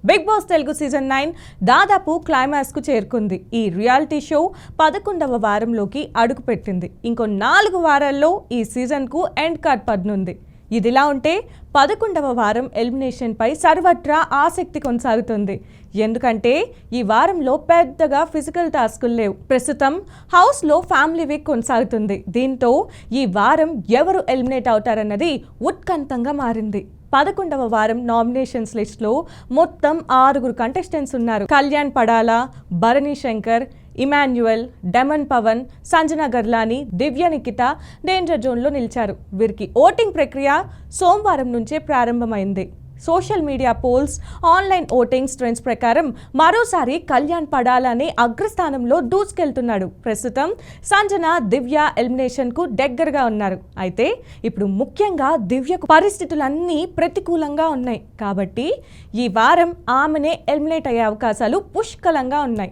Big boss Telugu season 9 దాదాపు climax కు చేరుకుంది. ఈ రియాలిటీ షో 11వ వారంలోకి అడుగుపెట్టింది. ఇంకో 4 వారాల్లో ఈ సీజన్ కు ఎండ్ కార్డ్ పడనుంది. ఇదిలా ఉంటే 11వ వారం ఎలిమినేషన్ పై సర్వత్రా ఆసక్తి కొనసాగుతుంది. ఎందుకంటే ఈ వారంలో పెద్దగా ఫిజికల్ టాస్కులు లేవు. ప్రస్తుతం హౌస్ లో ఫ్యామిలీ వీక్ కొనసాగుతుంది. దీంతో ఈ వారం ఎవరు ఎలిమినేట్ అవుతారన్నది ఉత్కంఠంగా మారింది. 11వ వారం నామినేషన్స్ లిస్ట్ లో మొత్తం 6 కంటెస్టెంట్స్ ఉన్నారు. Kalyan Padala, Bharani Shankar, Emmanuel, demon Pavan, Sanjana Galrani, Divya Nikhita danger zone లో నిలిచారు. వీరికి ఓటింగ్ ప్రక్రియ సోమవారం నుంచే ప్రారంభమైంది. Social media polls, online votings trends ప్రకారం మరోసారి కళ్యాణ్ పడాలనే అగ్రస్థానంలో దూసుకెళ్తున్నాడు. ప్రస్తుతం సంజన, దివ్య ఎలిమినేషన్ కు దగ్గరగా ఉన్నారు. అయితే ఇప్పుడు ముఖ్యంగా దివ్యకు పరిస్థితులన్నీ ప్రతికూలంగా ఉన్నాయి. కాబట్టి ఈ వారం ఆమెనే ఎలిమినేట్ అయ్యే అవకాశాలు పుష్కలంగా ఉన్నాయి.